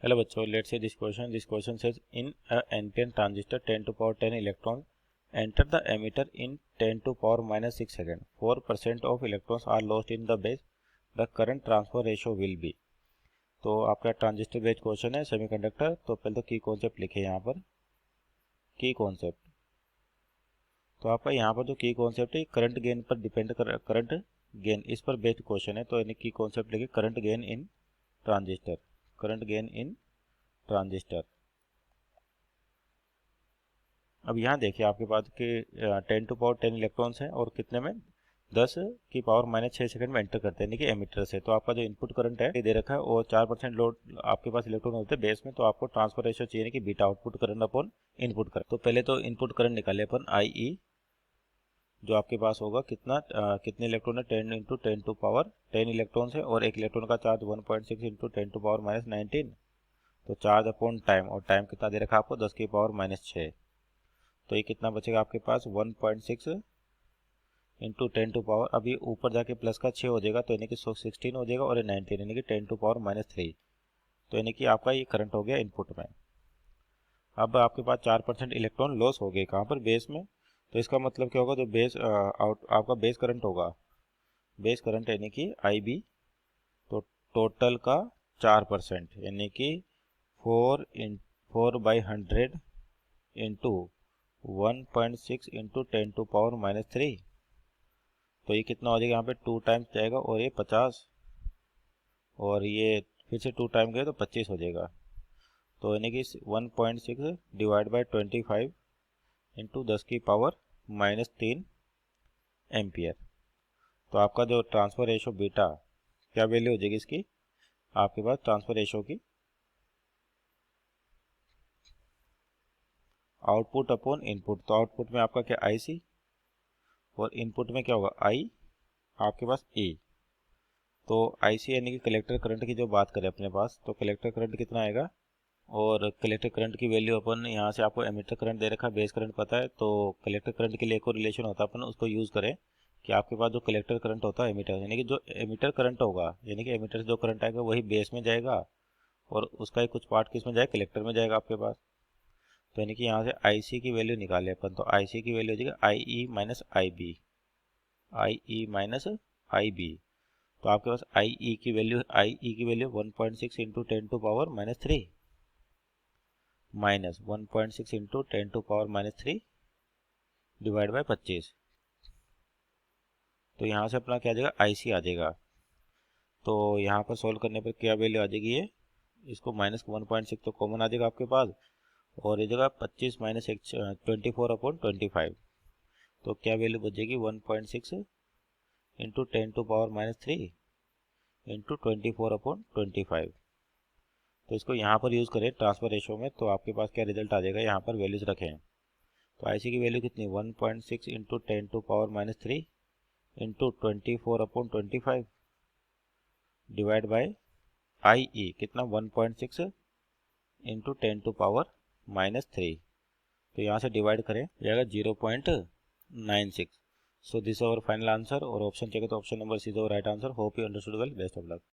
Hello bachcho, let's say this question. This question says in a NPN transistor 10 to power 10 electron enter the emitter in 10 to power minus 6 second. 4% of electrons are lost in the base. The current transfer ratio will be. तो आपका transistor based question है semiconductor. तो पहले तो की concept लिखे यहाँ पर की कॉन्सेप्ट। तो आपका यहाँ पर जो की कॉन्सेप्ट है करंट गेन पर डिपेंड कर करंट गेन इस पर बेस्ड क्वेश्चन है। तो यानी की कॉन्सेप्ट लिखे current gain in transistor current gain in transistor. अब यहाँ देखिए आपके पास के 10 टू पावर 10 इलेक्ट्रॉन्स हैं और कितने में 10 की पावर माइनस 6 सेकंड में एंटर करते हैं यानी कि एमिटर से। तो आपका जो इनपुट करंट है दे रखा है और 4% लोड आपके पास इलेक्ट्रॉन होते हैं बेस में। तो आपको ट्रांसफर रेशियो चाहिए कि beta output current upon input current. तो पहले तो इनपुट करंट निकाले अपन आई जो आपके पास होगा कितना कितने इलेक्ट्रॉन है 10 इंटू 10 टू पावर 10 इलेक्ट्रॉन है और एक इलेक्ट्रॉन का charge 1.6 into 10 to power minus 19। तो चार्ज अपॉन टाइम और टाइम कितना दे रखा है आपको 10 की पावर माइनस 6। तो ये कितना बचेगा आपके पास 1.6 इंटू 10 टू पावर अभी ऊपर जाके प्लस का 6 हो जाएगा तो यानी कि 16 हो जाएगा और ये 19 यानी कि 10 टू पावर माइनस 3। तो यानी कि आपका ये करंट हो गया इनपुट में। अब आपके पास 4% इलेक्ट्रॉन लॉस हो गए कहाँ पर बेस में। तो इसका मतलब क्या होगा जो बेस आउट आपका बेस करंट होगा बेस करंट यानी कि आई बी। तो टोटल का 4% यानी कि 4/100 into 1.6 into 10 to power minus 3। तो ये कितना हो जाएगा यहाँ पे 2 टाइम्स जाएगा और ये 50 और ये फिर से 2 टाइम गए तो 25 हो जाएगा। तो यानी कि 1.6 डिवाइड बाई 25 इंटू 10 की पावर माइनस 3 एम्पियर। तो आपका जो ट्रांसफर रेशो बीटा क्या वैल्यू हो जाएगी इसकी आपके पास ट्रांसफर रेशो की आउटपुट अपॉन इनपुट। तो आउटपुट में आपका क्या आई सी और इनपुट में क्या होगा आई आपके पास ई। तो आई सी यानी कि कलेक्टर करंट की जो बात करें अपने पास तो कलेक्टर करंट कितना आएगा और कलेक्टर करंट की वैल्यू अपन यहाँ से आपको एमिटर करंट दे रखा है बेस करंट पता है। तो कलेक्टर करंट के लिए एक और रिलेशन होता है अपन उसको यूज़ करें कि आपके पास जो कलेक्टर करंट होता है एमिटर यानी कि जो एमिटर करंट होगा यानी कि एमिटर से जो करंट आएगा वही बेस में जाएगा और उसका ही कुछ पार्ट किस में जाएगा कलेक्टर में जाएगा आपके पास। तो यानी कि यहाँ से आई सी की वैल्यू निकाले अपन तो आई सी की वैल्यू हो जाएगी I E minus I B I E minus I B. तो आपके पास आई ई की value 1.6 into 10 to power minus 3 minus 1.6 into 10 to power minus 3 divide by 25। तो यहाँ से अपना क्या आ जाएगा आई सी आ जाएगा। तो यहाँ पर सोल्व करने पर क्या वैल्यू आ जाएगी ये इसको माइनस 1.6 तो कॉमन आ जाएगा आपके पास और ये जगह 25 माइनस 24/25। तो क्या वैल्यू बचेगी 1.6 into 10 to power minus 3 into 24/25। तो इसको यहाँ पर यूज़ करें ट्रांसफर रेशो में तो आपके पास क्या रिजल्ट आ जाएगा यहाँ पर वैल्यूज रखें। तो आई सी की वैल्यू कितनी 1.6 into 10 to power minus 3 into 24/25 divide by I E कितना 1.6 इंटू 10 टू पावर माइनस 3। तो यहाँ से डिवाइड करें जाएगा 0.96। So this our final answer और ऑप्शन चाहिए तो option number C is our right answer. Hope you understood well. Best of luck.